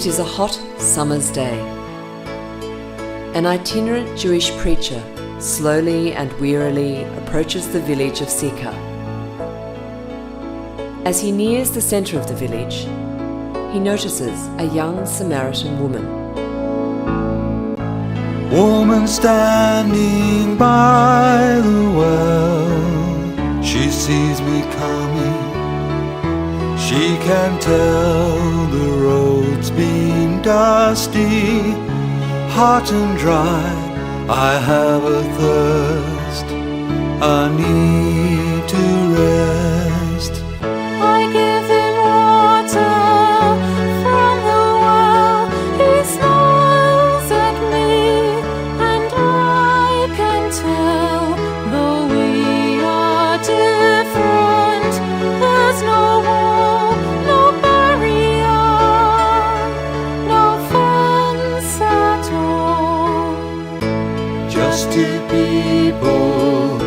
It is a hot summer's day. An itinerant Jewish preacher slowly and wearily approaches the village of Sychar. As he nears the centre of the village, he notices a young Samaritan woman. Woman standing by the well, she sees me coming. She can tell the road's been dusty, hot and dry. I have a thirst, a need to rest. I give him water from the well. He smiles at me, and I can tell, though we are different, there's no wall, no barrier, no fence at all. Just two people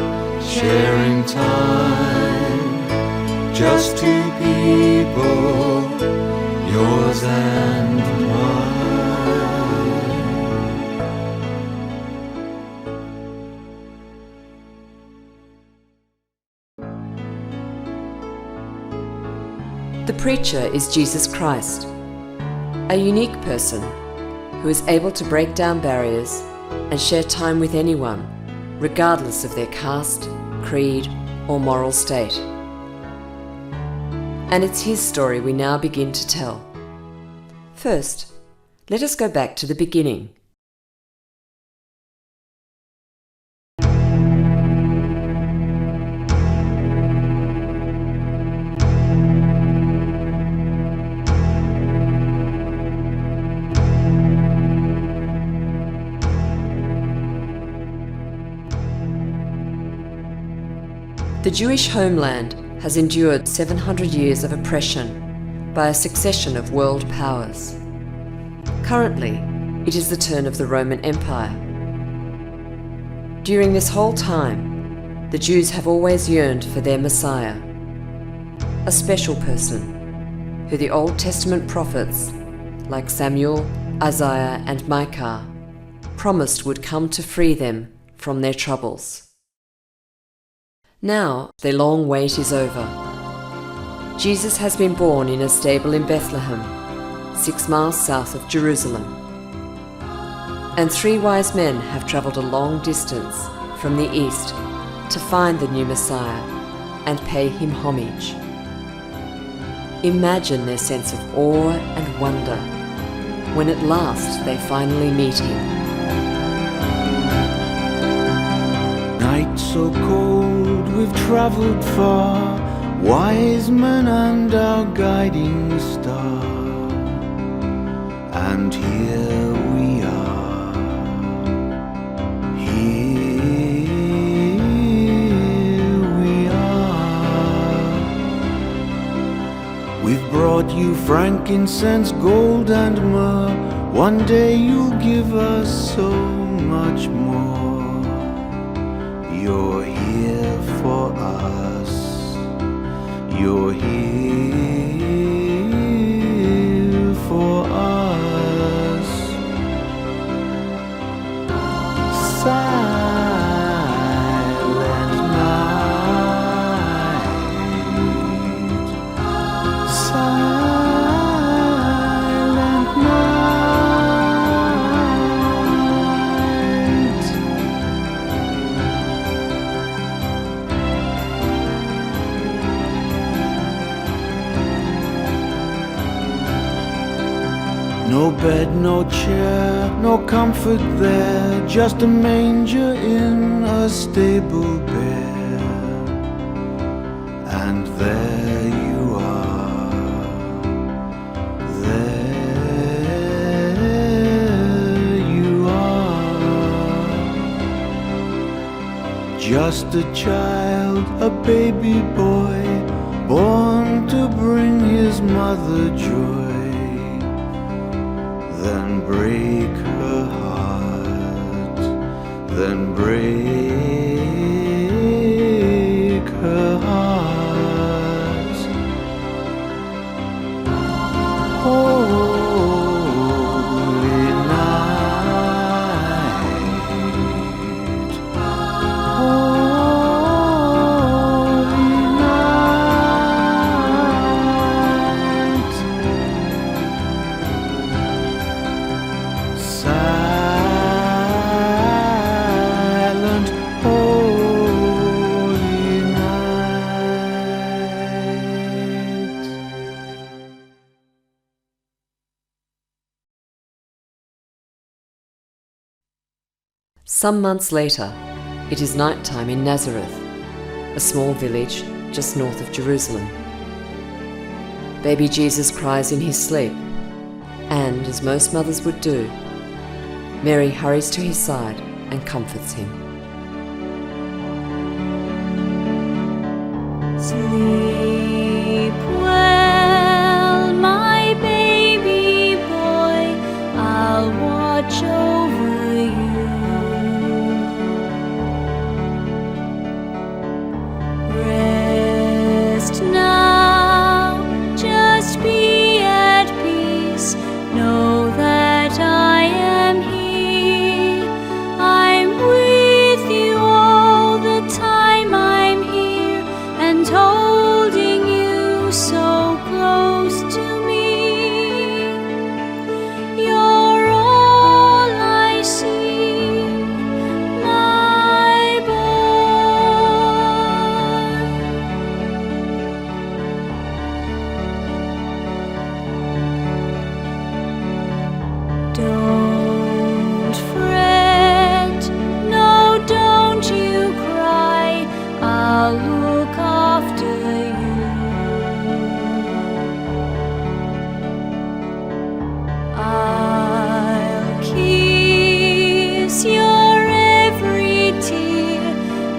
sharing time, just two people, yours and mine. The preacher is Jesus Christ, a unique person who is able to break down barriers and share time with anyone, regardless of their caste, creed, or moral state. And it's his story we now begin to tell. First, let us go back to the beginning. The Jewish homeland has endured 700 years of oppression by a succession of world powers. Currently, it is the turn of the Roman Empire. During this whole time, the Jews have always yearned for their Messiah, a special person who the Old Testament prophets, like Samuel, Isaiah, and Micah, promised would come to free them from their troubles. Now their long wait is over. Jesus has been born in a stable in Bethlehem, 6 miles south of Jerusalem. And 3 wise men have travelled a long distance from the east to find the new Messiah and pay him homage. Imagine their sense of awe and wonder when at last they finally meet him. Night so cold, we've traveled far, wise men and our guiding star, and here we are, here we are. We've brought you frankincense, gold and myrrh, one day you'll give us so much more. You're here for us, you're here for us. Silent night, silent night. No bed, no chair, no comfort there, just a manger in a stable bare. And there you are, there you are. Just a child, a baby boy, born to bring his mother joy. Then break her heart, then break her heart. Oh, Some months later, it is night time in Nazareth, a small village just north of Jerusalem. Baby Jesus cries in his sleep, and, as most mothers would do, Mary hurries to his side and comforts him. Sleep well, my baby boy, I'll watch over you. Rest now, just be at peace, know that I am here. I'm with you all the time I'm here, and holding you so close to me. You're all I see, my boy. Don't fret, no, don't you cry, I'll look after you. I'll kiss your every tear,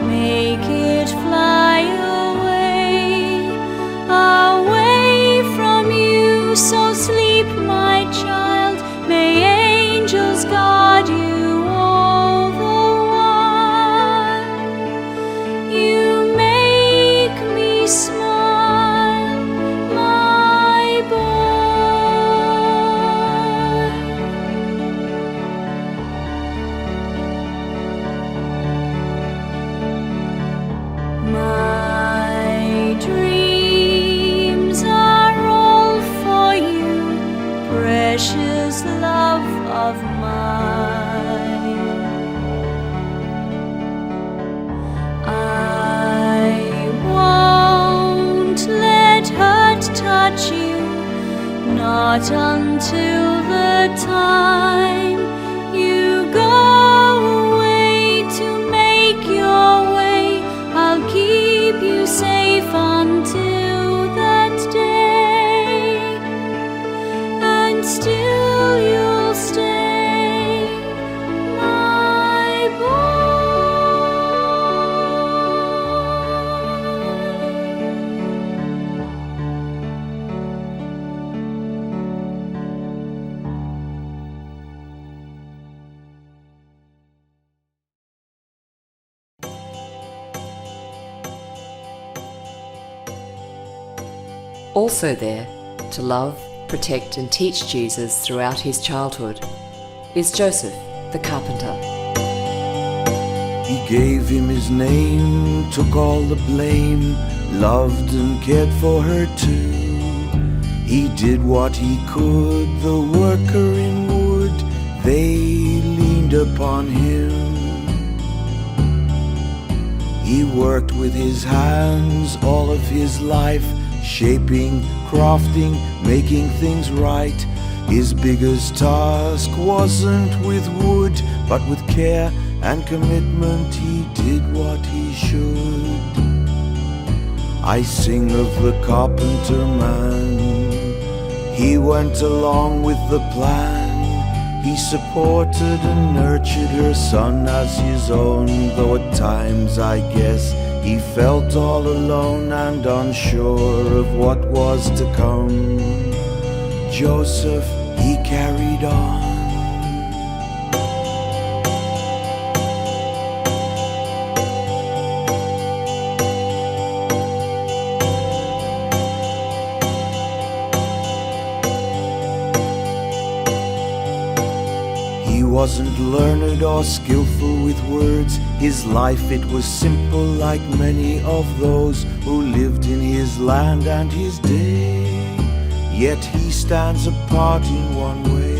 make it fly away, away from you. So sleep, my child, may angels guard you all the while. You make me smile, my boy. My dreams are all for you, precious love of mine. I won't let hurt touch you, not until the time you go away to make your way. I'll keep you safe until that day, and still you'll stay, my boy. Also there, to love, protect and teach Jesus throughout his childhood, is Joseph, the carpenter. He gave him his name, took all the blame, loved and cared for her too. He did what he could, the worker in wood, they leaned upon him. He worked with his hands all of his life, shaping, crafting, making things right. His biggest task wasn't with wood, but with care and commitment he did what he should. I sing of the carpenter man. He went along with the plan. He supported and nurtured her son as his own, though at times I guess he felt all alone and unsure of what was to come. Joseph, he carried on. He wasn't learned or skillful with words. His life, it was simple like many of those who lived in his land and his day. Yet he stands apart in one way.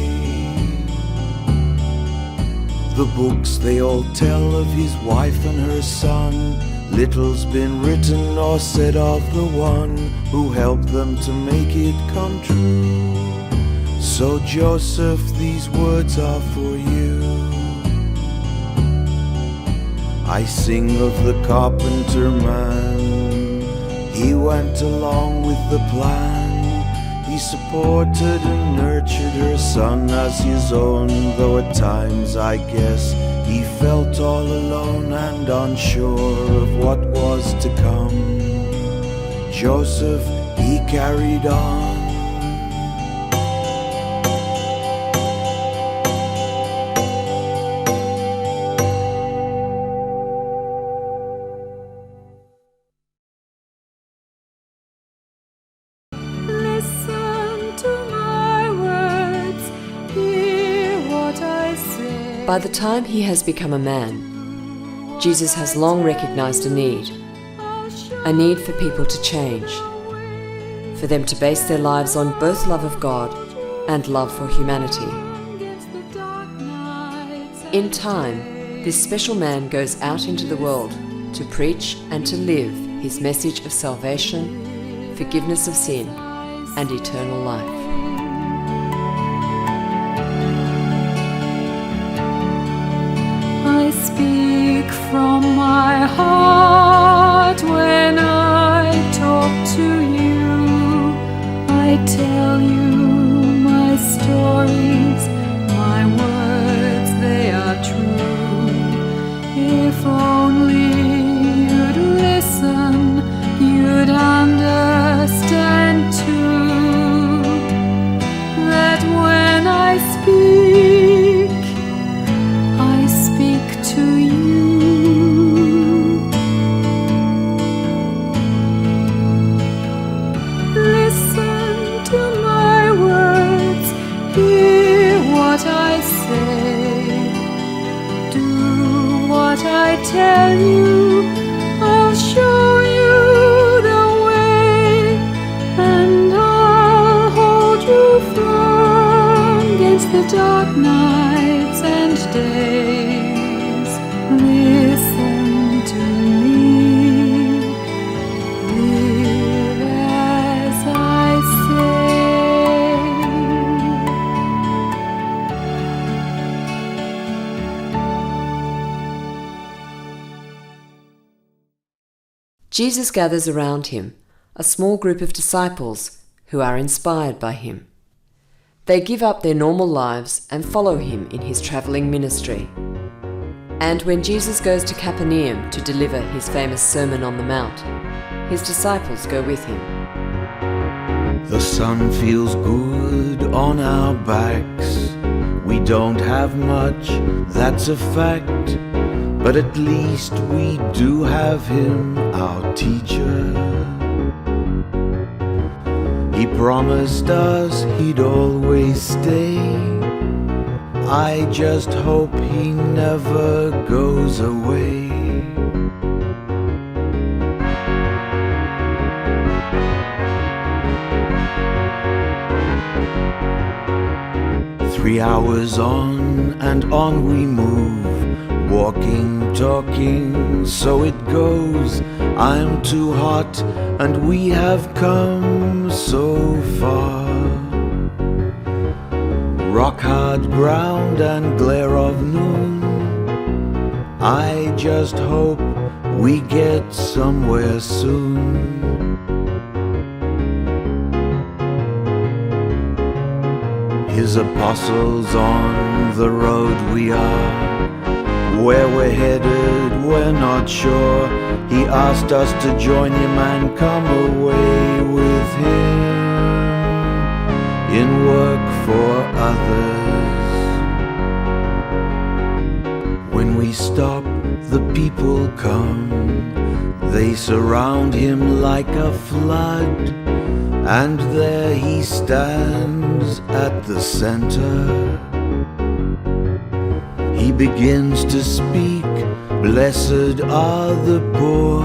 The books, they all tell of his wife and her son. Little's been written or said of the one who helped them to make it come true. So Joseph, these words are for you. I sing of the carpenter man. He went along with the plan. He supported and nurtured her son as his own, though at times I guess he felt all alone and unsure of what was to come. Joseph, he carried on. By the time he has become a man, Jesus has long recognized a need for people to change, for them to base their lives on both love of God and love for humanity. In time, this special man goes out into the world to preach and to live his message of salvation, forgiveness of sin, and eternal life. I speak from my heart when I talk to you. I tell you my stories, my words, they are true. If only you'd listen, you'd understand too, that when I speak to you. Listen to my words, hear what I say, do what I tell you. I'll show you the way, and I'll hold you firm against the dark nights and days. Listen to me, live as I say. Jesus gathers around him a small group of disciples who are inspired by him. They give up their normal lives and follow him in his traveling ministry. And when Jesus goes to Capernaum to deliver his famous Sermon on the Mount, his disciples go with him. The sun feels good on our backs. We don't have much, that's a fact. But at least we do have him, our teacher. He promised us he'd always stay. I just hope he never goes away. Three hours on and on we move, walking, talking, so it goes. I'm too hot and we have come so far. Rock hard ground and glare of noon. I just hope we get somewhere soon. His apostles on the road we are. Where we're headed we're not sure. He asked us to join him and come away with him in work for others. When we stop, the people come. They surround him like a flood, and there he stands at the center. He begins to speak, blessed are the poor,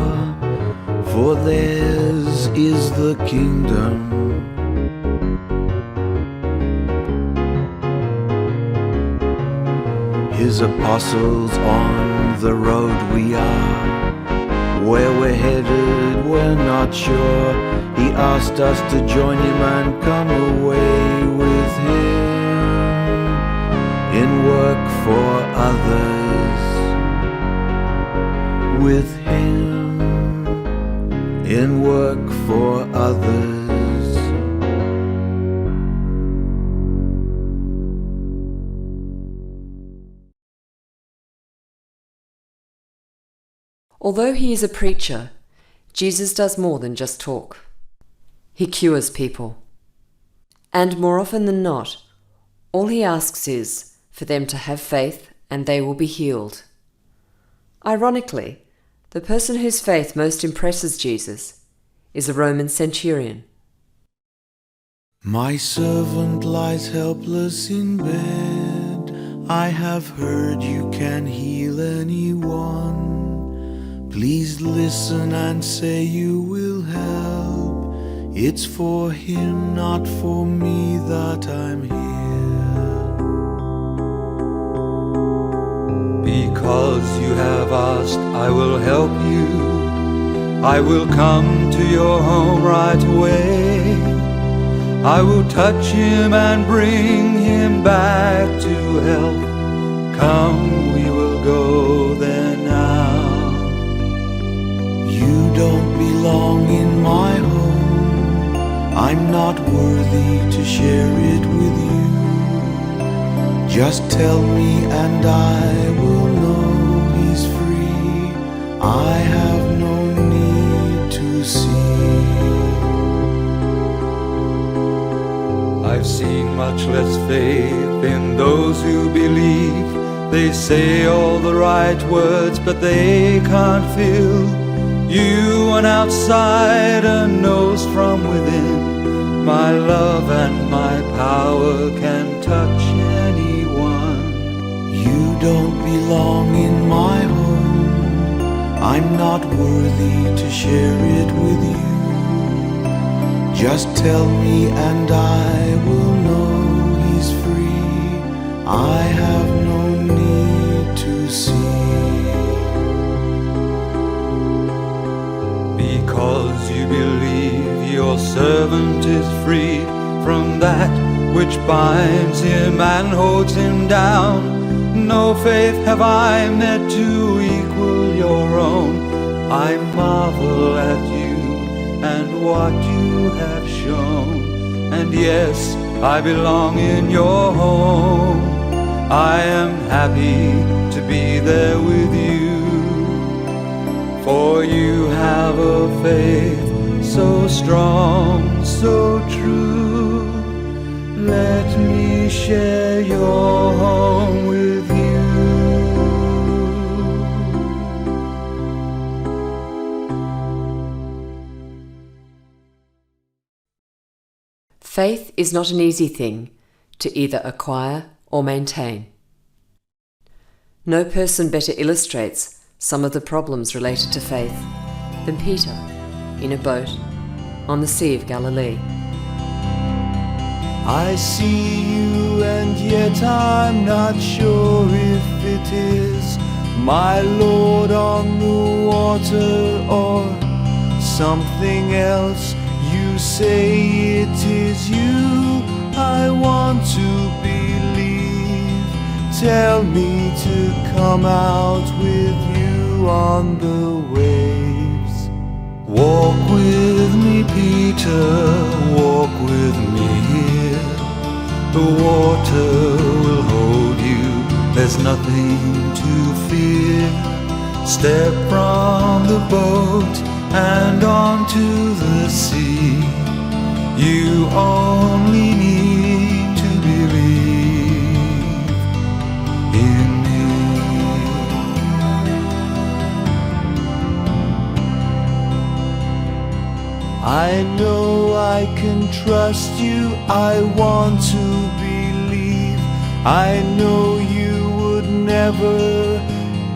for theirs is the kingdom. His apostles on the road we are. Where we're headed we're not sure. He asked us to join him and come away with him in work for others. with Him and work for others. Although he is a preacher, Jesus does more than just talk. He cures people. And more often than not, all he asks is for them to have faith and they will be healed. Ironically, the person whose faith most impresses Jesus is a Roman centurion. My servant lies helpless in bed. I have heard you can heal anyone. Please listen and say you will help. It's for him, not for me, that I'm here. Because you have asked, I will help you. I will come to your home right away. I will touch him and bring him back to health. Come, we will go there now. You don't belong in my home. I'm not worthy to share it with you. Just tell me and I will know he's free. I have no need to see. I've seen much less faith in those who believe. They say all the right words, but they can't feel. You, an outsider, knows from within. My love and my power can touch anyone. You don't belong in my home. I'm not worthy to share it with you. Just tell me and I will know he's free. I have no need to see. Because you believe your servant is free from that which binds him and holds him down. No faith have I met to equal your own. I marvel at you and what you have shown. And yes, I belong in your home. I am happy to be there with you. For you have a faith so strong, so true. Let me share your home with you. Faith is not an easy thing to either acquire or maintain. No person better illustrates some of the problems related to faith than Peter in a boat on the Sea of Galilee. I see you and yet I'm not sure if it is my Lord on the water or something else. You say it is you I want to believe. Tell me to come out with you on the waves. Walk with me, Peter, walk with me here. The water will hold you, there's nothing to fear. Step from the boat and onto the sea. You only need to believe in me. I know I can trust you, I want to believe. I know you would never,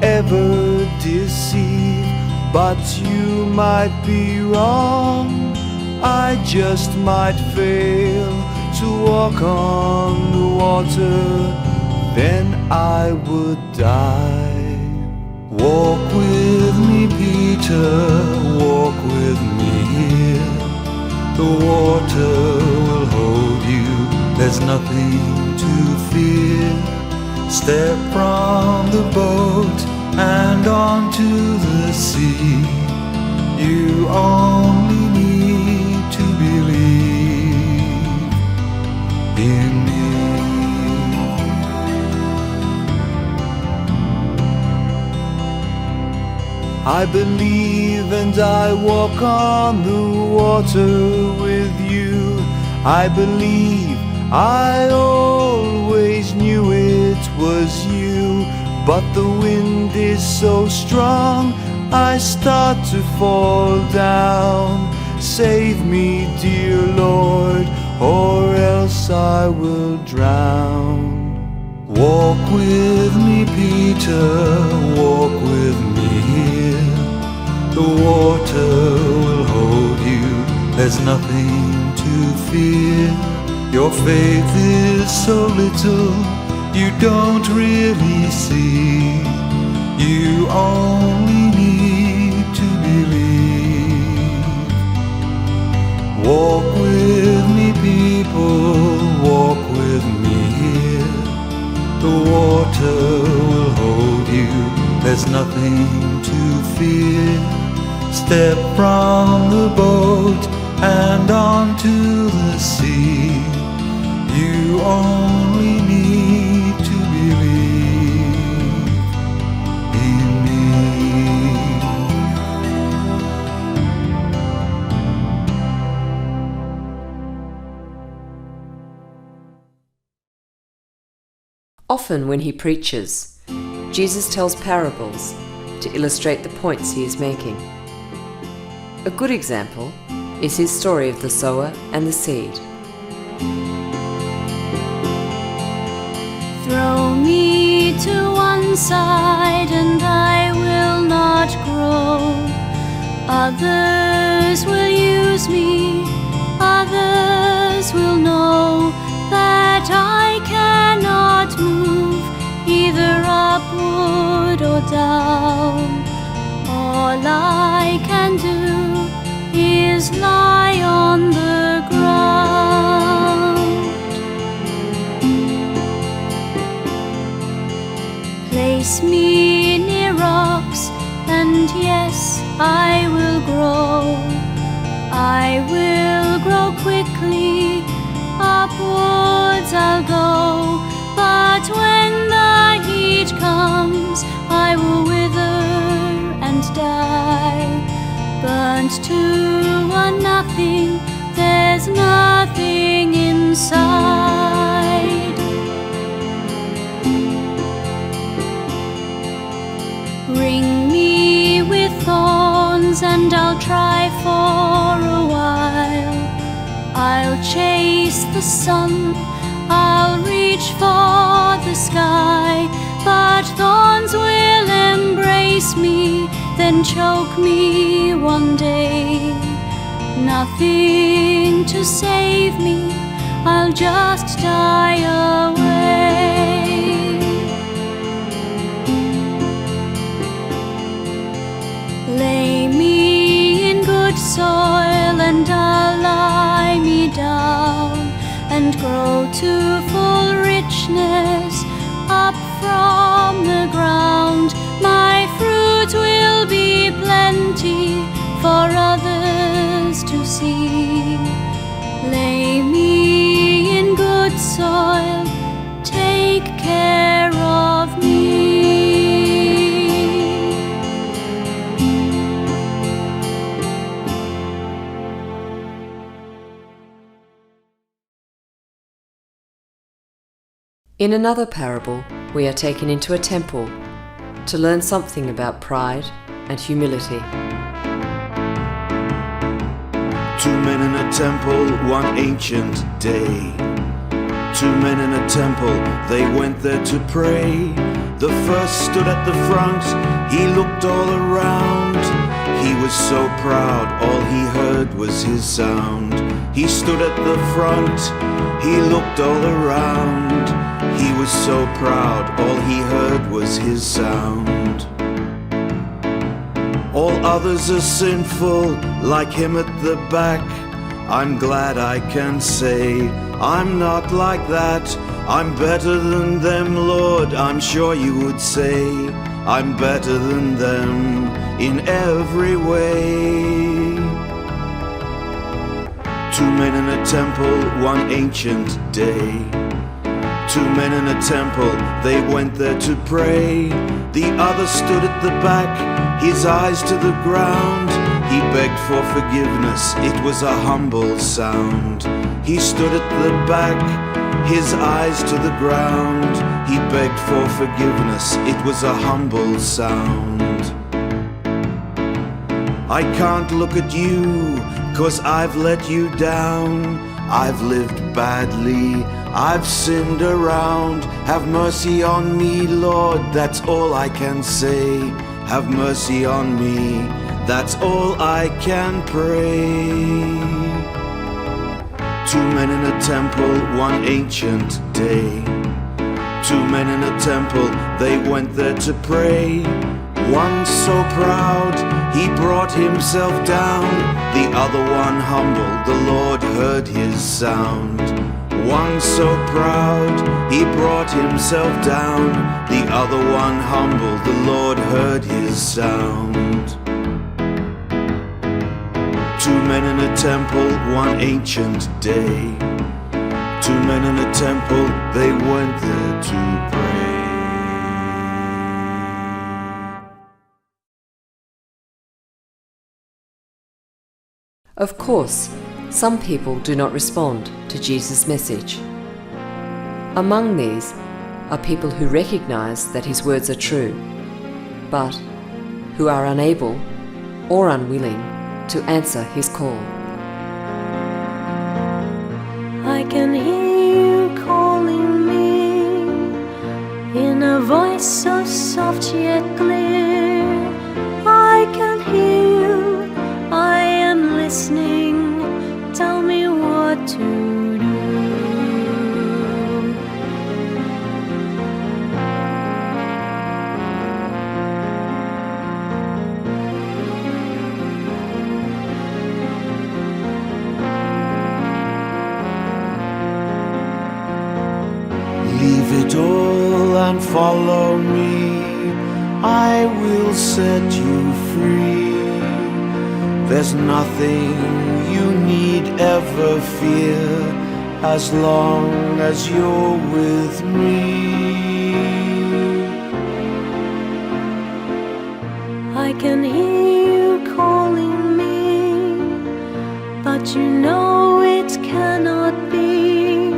ever deceive. But you might be wrong, I just might fail to walk on the water, then I would die. Walk with me, Peter, walk with me here. The water will hold you, there's nothing to fear. Step from the boat and onto the sea. You only need to believe in me. I believe and I walk on the water with you. I believe I always knew it was you, but the wind is so strong I start to fall down. Save me, dear Lord, or else I will drown. Walk with me, Peter, walk with me here. The water will hold you, there's nothing to fear. Your faith is so little, you don't really see. You only need to believe. Walk with me, people, walk with me here. The water will hold you, there's nothing to fear. Step from the boat and onto the sea. You only need to believe in me. Often when he preaches, Jesus tells parables to illustrate the points he is making. A good example is his story of the sower and the seed. Throw me to one side and I will not grow. Others will use me, others will know that I cannot move either upward or down. All I can do is lie on the ground. Place me near rocks, and yes, I will grow. I will grow quickly, upwards I'll go. But when the heat comes, I will wither and die. Burnt to a nothing, there's nothing inside. Ring me with thorns and I'll try for a while. I'll chase the sun, I'll reach for the sky, but thorns will embrace me, then choke me one day. Nothing to save me, I'll just die away. Lay me in good soil and I'll lie me down and grow to full richness up from the ground. My fruit will be plenty for others to see. Lay me in good soil, take care of me. In another parable, we are taken into a temple to learn something about pride and humility. Two men in a temple one ancient day. Two men in a temple, they went there to pray. The first stood at the front, he looked all around. He was so proud, all he heard was his sound. He stood at the front, he looked all around. He was so proud, all he heard was his sound. All others are sinful, like him at the back. I'm glad I can say I'm not like that. I'm better than them, Lord, I'm sure you would say. I'm better than them in every way. Two men in a temple, one ancient day. Two men in a temple, they went there to pray. The other stood at the back, his eyes to the ground. He begged for forgiveness, it was a humble sound. He stood at the back, his eyes to the ground. He begged for forgiveness, it was a humble sound. I can't look at you, 'cause I've let you down. I've lived badly, I've sinned around. Have mercy on me, Lord, that's all I can say. Have mercy on me, that's all I can pray. Two men in a temple, one ancient day. Two men in a temple, they went there to pray. One so proud, he brought himself down. The other one humble, the Lord heard his sound. One so proud, he brought himself down. The other one humble, the Lord heard his sound. Two men in a temple, one ancient day. Two men in a temple, they went there to pray. Of course, some people do not respond to Jesus' message. Among these are people who recognize that his words are true, but who are unable or unwilling to answer his call. I can hear you calling me in a voice so soft yet clear. I can hear you, I am listening. Tell me what to do. Leave it all and follow me, I will set you free. There's nothing you need ever fear, as long as you're with me. I can hear you calling me, but you know it cannot be.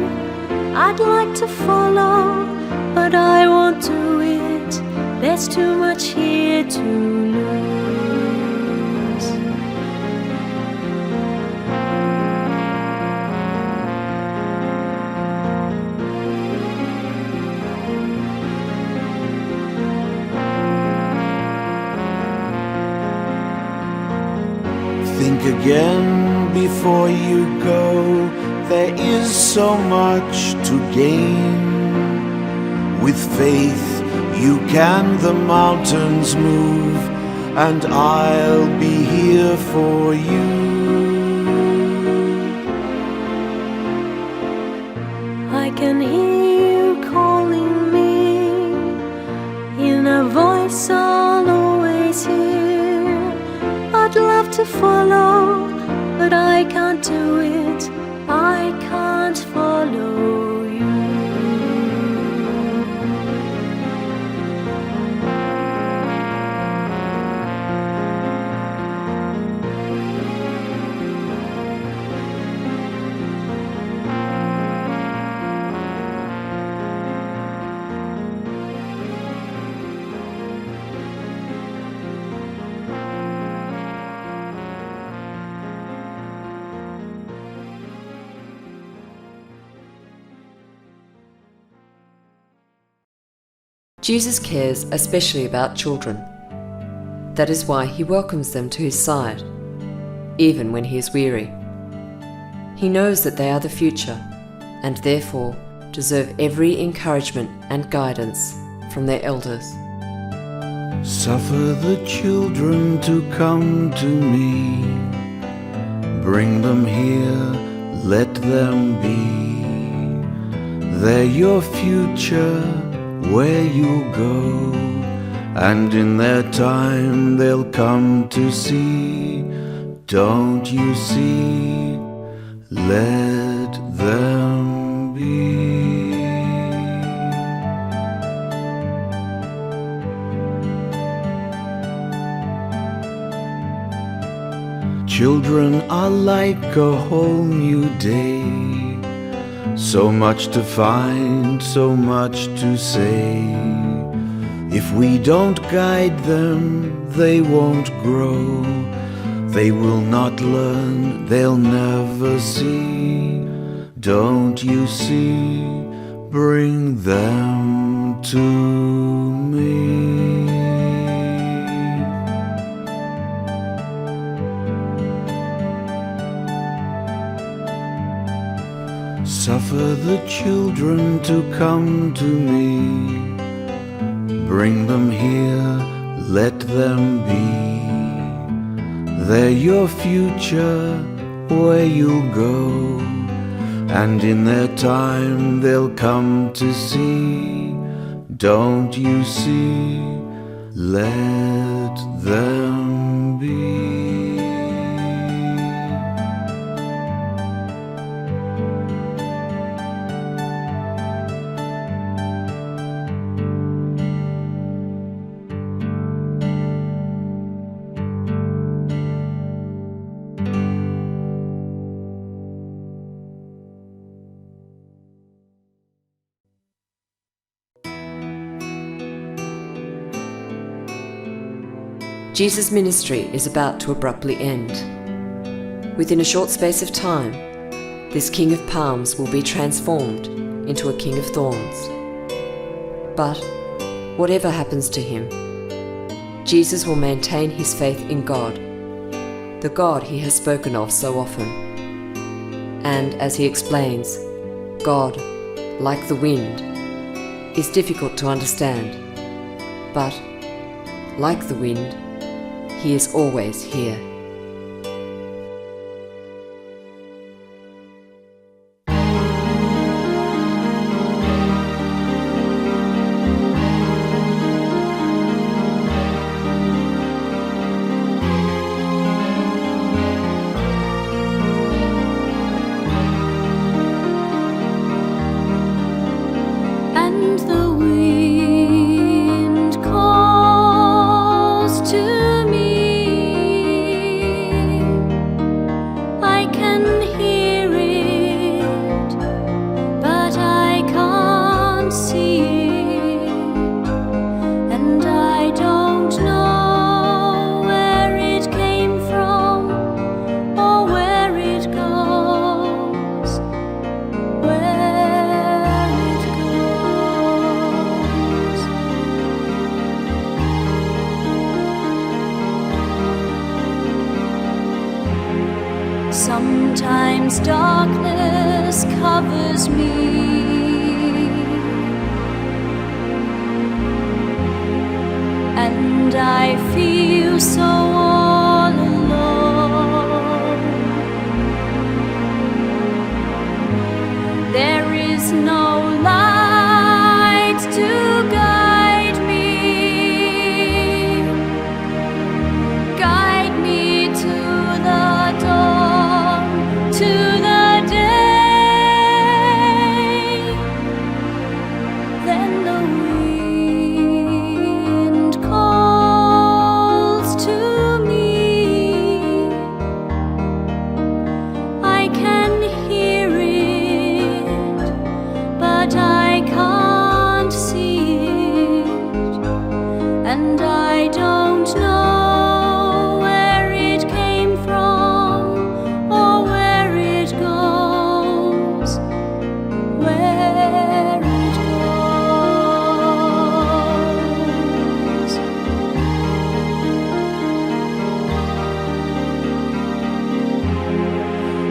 I'd like to follow, but I won't do it. There's too much here to lose. Think again before you go. There is so much to gain. With faith you can the mountains move, and I'll be here for you. I can hear you calling me in a voice I'll always hear. I'd love to follow, but I can't do it. I can't follow you. Jesus cares especially about children. That is why he welcomes them to his side, even when he is weary. He knows that they are the future, and therefore deserve every encouragement and guidance from their elders. Suffer the children to come to me. Bring them here, let them be. They're your future, where you'll go, and in their time they'll come to see. Don't you see? Let them be. Children are like a whole new day. So much to find, so much to say. If we don't guide them, they won't grow. They will not learn, they'll never see. Don't you see? Bring them to me. Suffer the children to come to me. Bring them here, let them be. They're your future, where you'll go, and in their time they'll come to see. Don't you see? Let them be. Jesus' ministry is about to abruptly end. Within a short space of time, this King of Palms will be transformed into a King of Thorns. But whatever happens to him, Jesus will maintain his faith in God, the God he has spoken of so often. And as he explains, God, like the wind, is difficult to understand, but like the wind, he is always here. And the wind calls to me. I can hear it, but I can't see it, and I don't know where it came from or where it goes, where it goes. Sometimes darkness covers me, and I feel so all alone. There is no light to guide me to the dawn, to the day. Then the wind calls to me. I can hear it, but I can't see it, and I don't know where it came from or where it goes, where it goes.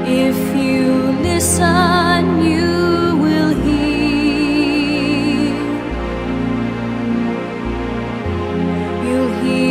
If you listen, you will hear. You'll hear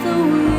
the wind.